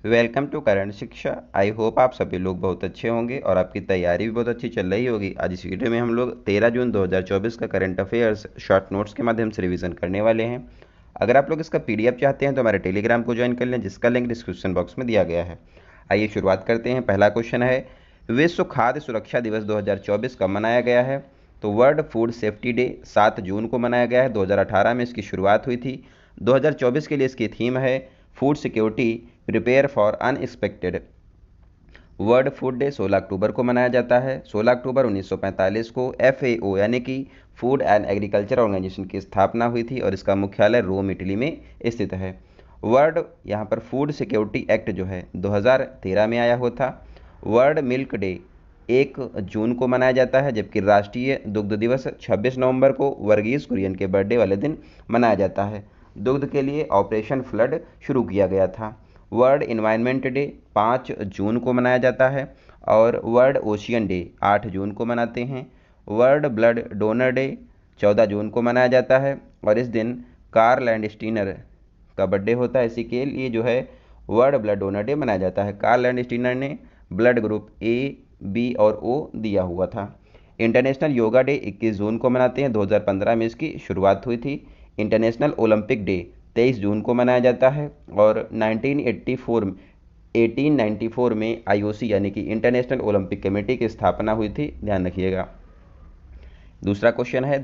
Welcome to current शिक्षा। I hope आप सभी लोग बहुत अच्छे होंगे और आपकी तैयारी भी बहुत अच्छी चल रही होगी। आज इस वीडियो में हम लोग 13 जून 2024 का करंट अफेयर्स शॉर्ट नोट्स के माध्यम से रिवीजन करने वाले हैं। अगर आप लोग इसका पीडीएफ चाहते हैं तो हमारे टेलीग्राम को ज्वाइन कर लें, जिसका लिंक डिस्क्रिप्शन बॉक्स में दिया गया है। आइए शुरुआत करते हैं। पहला क्वेश्चन है, विश्व खाद्य सुरक्षा दिवस 2024 कब मनाया गया है? तो वर्ल्ड फूड सेफ्टी डे 7 जून को मनाया गया है। 2018 में इसकी शुरुआत हुई थी। 2024 के लिए इसकी थीम है food security prepare for unexpected. World food day 16 अक्टूबर को मनाया जाता है। 16 अक्टूबर 1945 को FAO यानी कि फूड एंड एग्रीकल्चर ऑर्गेनाइजेशन की स्थापना हुई थी और इसका मुख्यालय रोम, इटली में स्थित है। वर्ल्ड यहाँ पर फूड सिक्योरिटी एक्ट जो है 2013 में आया हुआ था। वर्ल्ड मिल्क डे 1 जून को मनाया जाता है, जबकि राष्ट्रीय दुग्ध दिवस 26 नवंबर को वर्गीस कुरियन के बर्थडे वाले दिन मनाया जाता है। दुग्ध के लिए ऑपरेशन फ्लड शुरू किया गया था। वर्ल्ड इन्वायरमेंट डे 5 जून को मनाया जाता है और वर्ल्ड ओशियन डे 8 जून को मनाते हैं। वर्ल्ड ब्लड डोनर डे 14 जून को मनाया जाता है और इस दिन कार्ल लैंडस्टीनर का बर्थडे होता है। इसी के लिए जो है वर्ल्ड ब्लड डोनर डे मनाया जाता है। कार्ल लैंडस्टीनर ने ब्लड ग्रुप A, B और O दिया हुआ था। इंटरनेशनल योगा डे 21 जून को मनाते हैं। 2015 में इसकी शुरुआत हुई थी। इंटरनेशनल ओलंपिक डे 23 जून को मनाया जाता है और 1894 में IOC यानी कि इंटरनेशनल ओलंपिक कमेटी की स्थापना हुई थी, ध्यान रखिएगा। दूसरा क्वेश्चन है,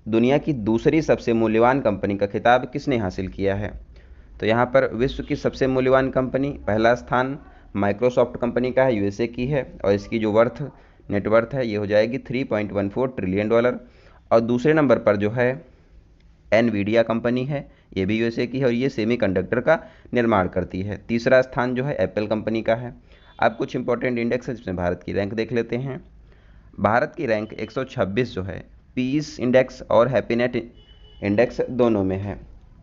दुनिया की दूसरी सबसे मूल्यवान कंपनी का खिताब किसने हासिल किया है? तो यहाँ पर विश्व की सबसे मूल्यवान कंपनी, पहला स्थान माइक्रोसॉफ्ट कंपनी का है, USA की है और इसकी जो नेटवर्थ है ये हो जाएगी $3.14 ट्रिलियन। और दूसरे नंबर पर जो है एनवीडिया कंपनी है, ये भी USA की है और ये सेमीकंडक्टर का निर्माण करती है। तीसरा स्थान जो है एप्पल कंपनी का है। अब कुछ इंपॉर्टेंट इंडेक्स है जिसमें भारत की रैंक देख लेते हैं। भारत की रैंक 126 जो है पीस इंडेक्स और हैप्पीनेट इंडेक्स दोनों में है।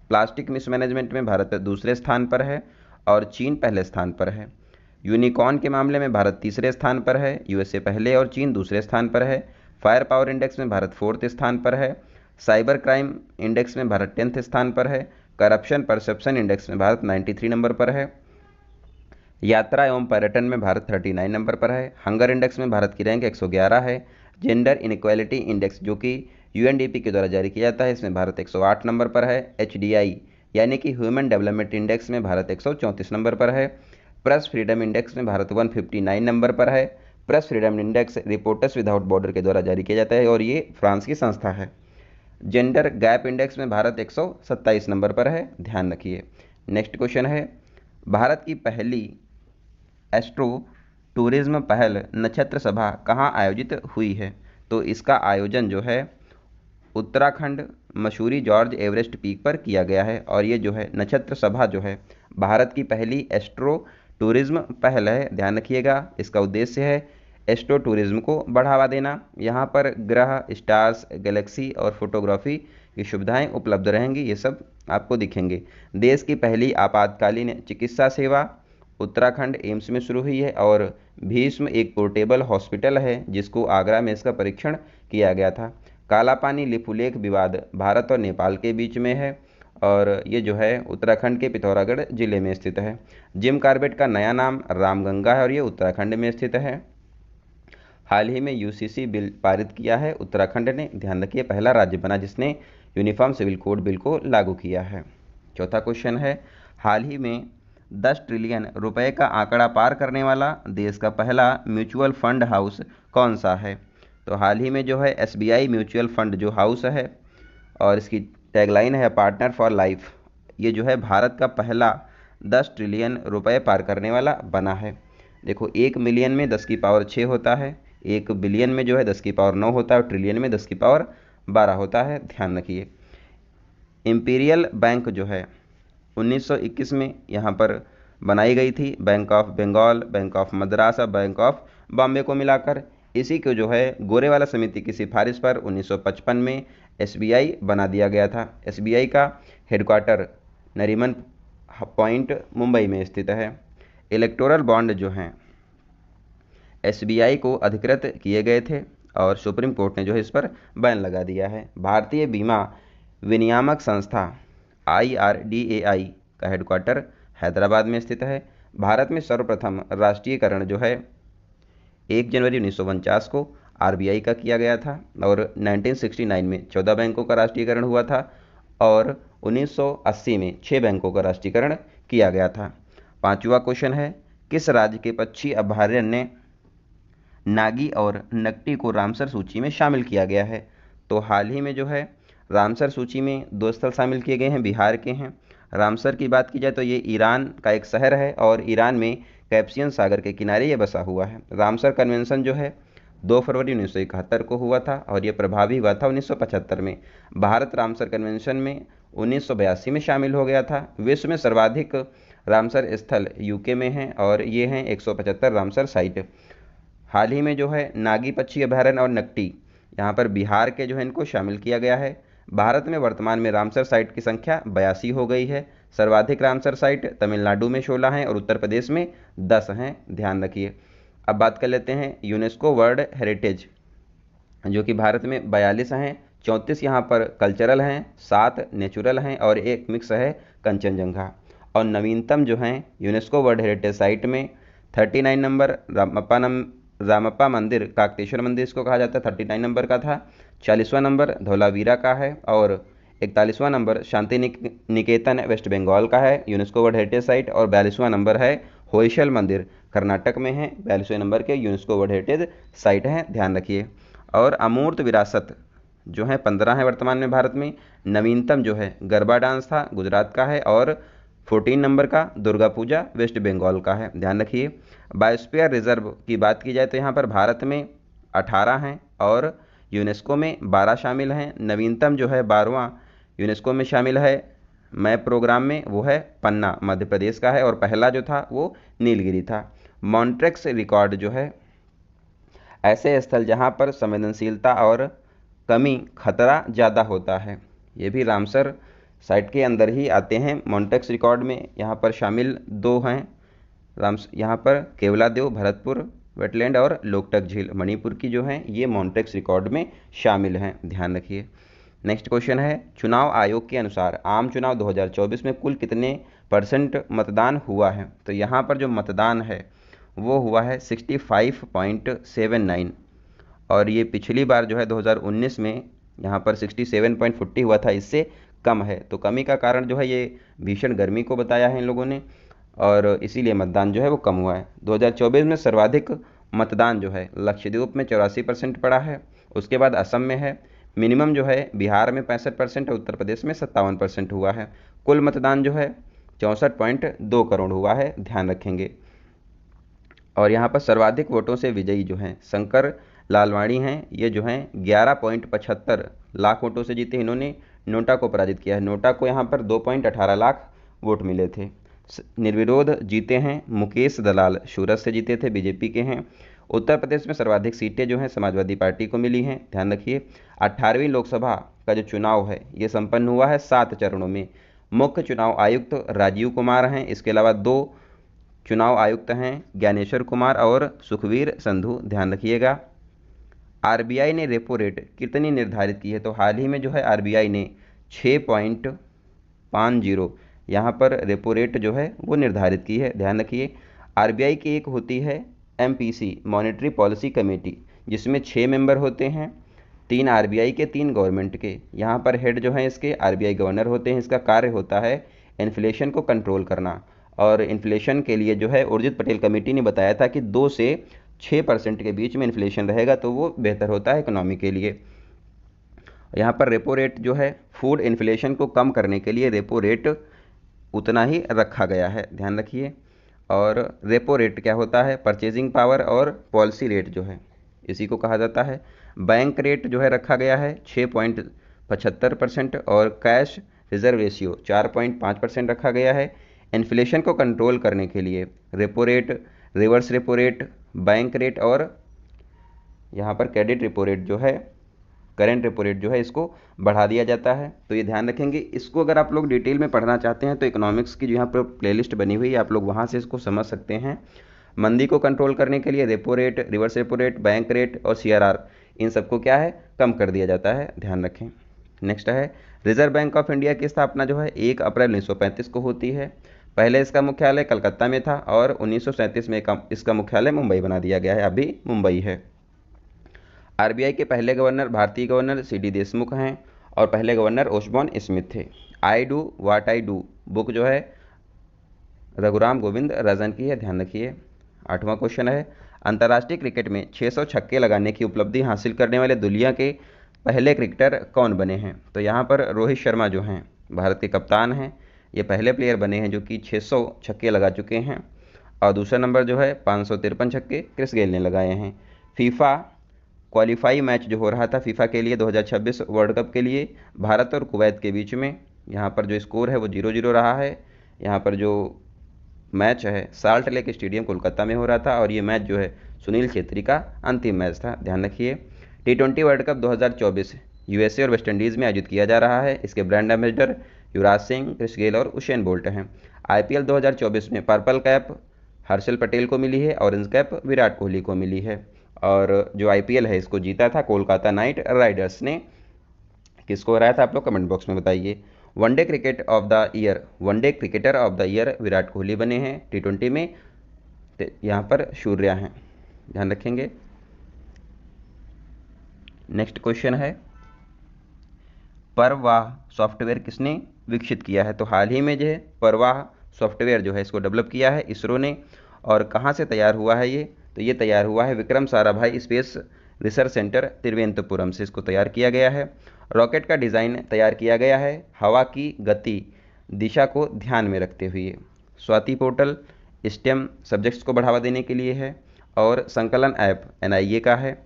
प्लास्टिक मिसमैनेजमेंट में भारत दूसरे स्थान पर है और चीन पहले स्थान पर है। यूनिकॉर्न के मामले में भारत तीसरे स्थान पर है, USA पहले और चीन दूसरे स्थान पर है। फायर पावर इंडेक्स में भारत 4th स्थान पर है। साइबर क्राइम इंडेक्स में भारत 10th स्थान पर है। करप्शन परसेप्शन इंडेक्स में भारत 93 नंबर पर है। यात्रा एवं पर्यटन में भारत 39 नंबर पर है। हंगर इंडेक्स में भारत की रैंक 111 है। जेंडर इनइक्वालिटी इंडेक्स जो कि UNDP के द्वारा जारी किया जाता है, इसमें भारत 108 नंबर पर है। HDI यानी कि ह्यूमन डेवलपमेंट इंडेक्स में भारत 134 नंबर पर है। प्रेस फ्रीडम इंडेक्स में भारत 159 नंबर पर है। Press freedom index reporters without border के द्वारा जारी किया जाता है और ये फ्रांस की संस्था है। जेंडर गैप इंडेक्स में भारत 127 नंबर पर है, ध्यान रखिए। नेक्स्ट क्वेश्चन है, भारत की पहली एस्ट्रो टूरिज्म पहल नक्षत्र सभा कहाँ आयोजित हुई है? तो इसका आयोजन जो है Uttarakhand Mussoorie George Everest peak पर किया गया है और ये जो है नक्षत्र सभा जो है भारत की पहली एस्ट्रो टूरिज्म पहल है, ध्यान रखिएगा। इसका उद्देश्य है एस्ट्रो टूरिज्म को बढ़ावा देना। यहाँ पर ग्रह, स्टार्स, गैलेक्सी और फोटोग्राफी की सुविधाएं उपलब्ध रहेंगी, ये सब आपको दिखेंगे। देश की पहली आपातकालीन चिकित्सा सेवा उत्तराखंड एम्स में शुरू हुई है और भीष्म एक पोर्टेबल हॉस्पिटल है जिसको आगरा में इसका परीक्षण किया गया था। काला पानी लिपुलेख विवाद भारत और नेपाल के बीच में है और ये जो है उत्तराखंड के पिथौरागढ़ जिले में स्थित है। जिम कॉर्बेट का नया नाम रामगंगा है और ये उत्तराखंड में स्थित है। हाल ही में UCC बिल पारित किया है उत्तराखंड ने, ध्यान रखिए, पहला राज्य बना जिसने यूनिफॉर्म सिविल कोड बिल को लागू किया है। चौथा क्वेश्चन है, हाल ही में 10 ट्रिलियन रुपए का आंकड़ा पार करने वाला देश का पहला म्यूचुअल फंड हाउस कौन सा है? तो हाल ही में जो है SBI म्यूचुअल फंड जो हाउस है और इसकी टैगलाइन है पार्टनर फॉर लाइफ, ये जो है भारत का पहला 10 ट्रिलियन रुपए पार करने वाला बना है। देखो, 1 मिलियन में 10 की पावर 6 होता है, 1 बिलियन में जो है 10 की पावर 9 होता है और ट्रिलियन में 10 की पावर 12 होता है, ध्यान रखिए। इंपीरियल बैंक जो है 1921 में यहाँ पर बनाई गई थी, bank of Bengal, bank of Madras और बैंक ऑफ बॉम्बे को मिलाकर। इसी को जो है गोरेवाला समिति की सिफारिश पर 1955 में SBI बना दिया गया था। SBI का हेडक्वार्टर नरीमन पॉइंट मुंबई में स्थित है। इलेक्टोरल बॉन्ड जो हैं SBI को अधिकृत किए गए थे और सुप्रीम कोर्ट ने जो है इस पर बैन लगा दिया है। भारतीय बीमा विनियामक संस्था IRDAI का हेडक्वार्टर हैदराबाद में स्थित है। भारत में सर्वप्रथम राष्ट्रीयकरण जो है 1 जनवरी 1949 को आरबीआई का किया गया था और 1969 में 14 बैंकों का राष्ट्रीयकरण हुआ था और 1980 में 6 बैंकों का राष्ट्रीयकरण किया गया था। पांचवा क्वेश्चन है, किस राज्य के पक्षी अभयारण्य नागी और नकटी को रामसर सूची में शामिल किया गया है? तो हाल ही में जो है रामसर सूची में 2 स्थल शामिल किए गए हैं, बिहार के हैं। रामसर की बात की जाए तो ये ईरान का एक शहर है और ईरान में कैस्पियन सागर के किनारे ये बसा हुआ है। रामसर कन्वेंशन जो है 2 फरवरी 1971 को हुआ था और ये प्रभावी हुआ था 1975 में। भारत रामसर कन्वेंशन में 1982 में शामिल हो गया था। विश्व में सर्वाधिक रामसर स्थल यूके में हैं और ये हैं 175 रामसर साइट। हाल ही में जो है नागी पक्षी अभयारण्य और नकटी यहाँ पर बिहार के जो है इनको शामिल किया गया है। भारत में वर्तमान में रामसर साइट की संख्या 82 हो गई है। सर्वाधिक रामसर साइट तमिलनाडु में 16 हैं और उत्तर प्रदेश में 10 हैं, ध्यान रखिए। अब बात कर लेते हैं यूनेस्को वर्ल्ड हेरिटेज, जो कि भारत में 42 हैं। 34 यहाँ पर कल्चरल हैं, 7 नेचुरल हैं और 1 मिक्स है कंचनजंगा। और नवीनतम जो हैं यूनेस्को वर्ल्ड हेरिटेज साइट में 39 नंबर रामप्पा मंदिर, काकतेश्वर मंदिर इसको कहा जाता है, 39 नंबर का था। 40वां नंबर धौलावीरा का है और 41वां नंबर शांति निकेतन वेस्ट बंगाल का है यूनेस्को वर्ल्ड हेरिटेज साइट। और 42वां नंबर है होयसल मंदिर कर्नाटक में है, 42वें नंबर के यूनेस्को वर्ल्ड हेरिटेज साइट हैं, ध्यान रखिए। और अमूर्त विरासत जो है 15 है वर्तमान में भारत में। नवीनतम जो है गरबा डांस था, गुजरात का है और 14 नंबर का दुर्गा पूजा वेस्ट बंगाल का है, ध्यान रखिए। बायोस्फीयर रिजर्व की बात की जाए तो यहाँ पर भारत में 18 हैं और यूनेस्को में 12 शामिल हैं। नवीनतम जो है 12वां यूनेस्को में शामिल है मैप प्रोग्राम में, वो है पन्ना मध्य प्रदेश का है और पहला जो था वो नीलगिरी था। मॉन्ट्रेक्स रिकॉर्ड जो है ऐसे स्थल जहाँ पर संवेदनशीलता और कमी खतरा ज़्यादा होता है, ये भी रामसर साइट के अंदर ही आते हैं। मॉन्ट्रेक्स रिकॉर्ड में यहाँ पर शामिल 2 हैं यहाँ पर केवलादेव भरतपुर वेटलैंड और लोकटक झील मणिपुर की जो हैं ये मॉन्ट्रेक्स रिकॉर्ड में शामिल हैं, ध्यान रखिए। नेक्स्ट क्वेश्चन है, चुनाव आयोग के अनुसार आम चुनाव 2024 में कुल कितने % मतदान हुआ है? तो यहाँ पर जो मतदान है वो हुआ है 65.79 और ये पिछली बार जो है 2019 में यहाँ पर 67.40 हुआ था, इससे कम है। तो कमी का कारण जो है ये भीषण गर्मी को बताया है इन लोगों ने और इसीलिए मतदान जो है वो कम हुआ है। 2024 में सर्वाधिक मतदान जो है लक्षद्वीप में 84% पड़ा है, उसके बाद असम में है, मिनिमम जो है बिहार में 65% और उत्तर प्रदेश में 57% हुआ है। कुल मतदान जो है 64.2 करोड़ हुआ है, ध्यान रखेंगे। और यहाँ पर सर्वाधिक वोटों से विजयी जो हैं शंकर लालवाणी हैं, ये जो हैं 11.75 लाख वोटों से जीते। इन्होंने नोटा को पराजित किया है। नोटा को यहाँ पर 2.18 लाख वोट मिले थे। निर्विरोध जीते हैं मुकेश दलाल, सूरत से जीते थे, बीजेपी के हैं। उत्तर प्रदेश में सर्वाधिक सीटें जो हैं समाजवादी पार्टी को मिली हैं, ध्यान रखिए। 18वीं लोकसभा का जो चुनाव है ये संपन्न हुआ है 7 चरणों में। मुख्य चुनाव आयुक्त राजीव कुमार हैं, इसके अलावा 2 चुनाव आयुक्त हैं ज्ञानेश्वर कुमार और सुखवीर संधू, ध्यान रखिएगा। आरबीआई ने रेपो रेट कितनी निर्धारित की है? तो हाल ही में जो है आरबीआई ने 6.50 यहाँ पर रेपो रेट जो है वो निर्धारित की है, ध्यान रखिए। आरबीआई की एक होती है एमपीसी मॉनेटरी पॉलिसी कमेटी, जिसमें 6 मेंबर होते हैं, 3 आरबीआई के 3 गवर्नमेंट के। यहाँ पर हेड जो हैं इसके आरबीआई गवर्नर होते हैं। इसका कार्य होता है इन्फ्लेशन को कंट्रोल करना और इन्फ्लेशन के लिए जो है उर्जित पटेल कमेटी ने बताया था कि 2 से 6% के बीच में इन्फ्लेशन रहेगा तो वो बेहतर होता है इकोनॉमी के लिए। यहाँ पर रेपो रेट जो है फूड इन्फ्लेशन को कम करने के लिए रेपो रेट उतना ही रखा गया है, ध्यान रखिए। और रेपो रेट क्या होता है? परचेजिंग पावर और पॉलिसी रेट जो है इसी को कहा जाता है। बैंक रेट जो है रखा गया है 6.75% और कैश रिजर्व रेशियो 4.5% रखा गया है। इन्फ्लेशन को कंट्रोल करने के लिए repo rate, reverse repo rate, bank rate और यहाँ पर क्रेडिट रेपो रेट जो है, करेंट रेपो रेट जो है इसको बढ़ा दिया जाता है। तो ये ध्यान रखेंगे। इसको अगर आप लोग डिटेल में पढ़ना चाहते हैं तो इकोनॉमिक्स की जो यहाँ पर प्लेलिस्ट बनी हुई है आप लोग वहाँ से इसको समझ सकते हैं। मंदी को कंट्रोल करने के लिए repo rate, reverse repo rate, bank rate और सीआरआर इन सबको क्या है कम कर दिया जाता है, ध्यान रखें। नेक्स्ट है रिजर्व बैंक ऑफ इंडिया की स्थापना जो है 1 अप्रैल 1935 को होती है। पहले इसका मुख्यालय कलकत्ता में था और 1937 में इसका मुख्यालय मुंबई बना दिया गया है, अभी मुंबई है। आरबीआई के पहले गवर्नर भारतीय गवर्नर सीडी देशमुख हैं और पहले गवर्नर ओशबॉर्न स्मिथ थे। I do what I do book जो है रघुराम गोविंद राजन की है, ध्यान रखिए। 8वां क्वेश्चन है, अंतर्राष्ट्रीय क्रिकेट में 600 छक्के लगाने की उपलब्धि हासिल करने वाले दुनिया के पहले क्रिकेटर कौन बने हैं? तो यहाँ पर रोहित शर्मा जो हैं भारत के कप्तान हैं, ये पहले प्लेयर बने हैं जो कि 600 छक्के लगा चुके हैं। और दूसरा नंबर जो है 553 छक्के क्रिस गेल ने लगाए हैं। फीफा क्वालिफाई मैच जो हो रहा था फीफा के लिए 2026 वर्ल्ड कप के लिए भारत और कुवैत के बीच में, यहाँ पर जो स्कोर है वो 0-0 रहा है। यहाँ पर जो मैच है साल्ट लेक स्टेडियम कोलकाता में हो रहा था और ये मैच जो है सुनील छेत्री का अंतिम मैच था, ध्यान रखिए। टी20 वर्ल्ड कप 2024 यूएसए और वेस्टइंडीज़ में आयोजित किया जा रहा है। इसके brand ambassador Yuvraj Singh, Chris Gayle और उसेन बोल्ट हैं। आईपीएल 2024 में पर्पल कैप हर्षल पटेल को मिली है, ऑरेंज कैप विराट कोहली को मिली है। और जो आईपीएल है इसको जीता था कोलकाता नाइट राइडर्स ने। किसको हराया था आप लोग कमेंट बॉक्स में बताइए। One day cricketer of the year Virat Kohli बने हैं। टी20 में यहाँ पर सूर्या हैं, ध्यान रखेंगे। नेक्स्ट क्वेश्चन है, परवाह सॉफ्टवेयर किसने विकसित किया है? तो हाल ही में जो है परवाह सॉफ्टवेयर जो है इसको डेवलप किया है इसरो ने। और कहाँ से तैयार हुआ है ये? तो ये तैयार हुआ है Vikram Sarabhai space research centre Thiruvananthapuram से इसको तैयार किया गया है। रॉकेट का डिज़ाइन तैयार किया गया है हवा की गति दिशा को ध्यान में रखते हुए। स्वाति पोर्टल स्टेम सब्जेक्ट्स को बढ़ावा देने के लिए है। और संकलन ऐप एनआईए का है।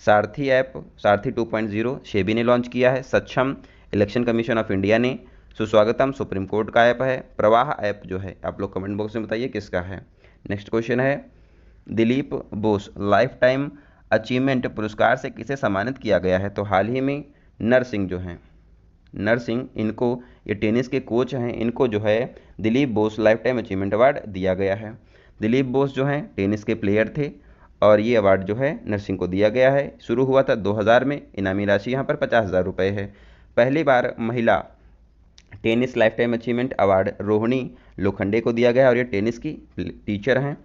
सारथी ऐप सारथी 2.0 सेबी ने लॉन्च किया है। सक्षम इलेक्शन कमीशन ऑफ इंडिया ने। सुस्वागतम सुप्रीम कोर्ट का ऐप है। प्रवाह ऐप जो है आप लोग कमेंट बॉक्स में बताइए किसका है। नेक्स्ट क्वेश्चन है, Dilip Bose life time achievement पुरस्कार से किसे सम्मानित किया गया है? तो हाल ही में नरसिंह जो हैं नरसिंह, इनको ये टेनिस के कोच हैं, इनको जो है Dilip Bose life time achievement award दिया गया है। दिलीप बोस जो हैं टेनिस के प्लेयर थे और ये अवार्ड जो है नरसिंह को दिया गया है। शुरू हुआ था 2000 में। इनामी राशि यहाँ पर 50,000 रुपये है। पहली बार महिला tennis life time achievement award Rohini Lokhande को दिया गया और ये टेनिस की टीचर हैं।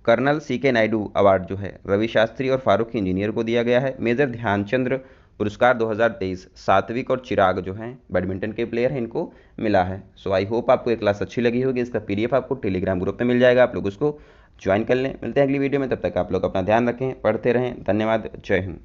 कर्नल सीके नायडू अवार्ड जो है रवि शास्त्री और फारूक इंजीनियर को दिया गया है। मेजर ध्यानचंद्र पुरस्कार 2023 सात्विक और चिराग जो हैं बैडमिंटन के प्लेयर हैं इनको मिला है। सो आई होप आपको ये क्लास अच्छी लगी होगी। इसका पीडीएफ आपको टेलीग्राम ग्रुप में मिल जाएगा, आप लोग उसको ज्वाइन कर लें। मिलते हैं अगली वीडियो में, तब तक आप लोग अपना ध्यान रखें, पढ़ते रहें। धन्यवाद, जय हिंद।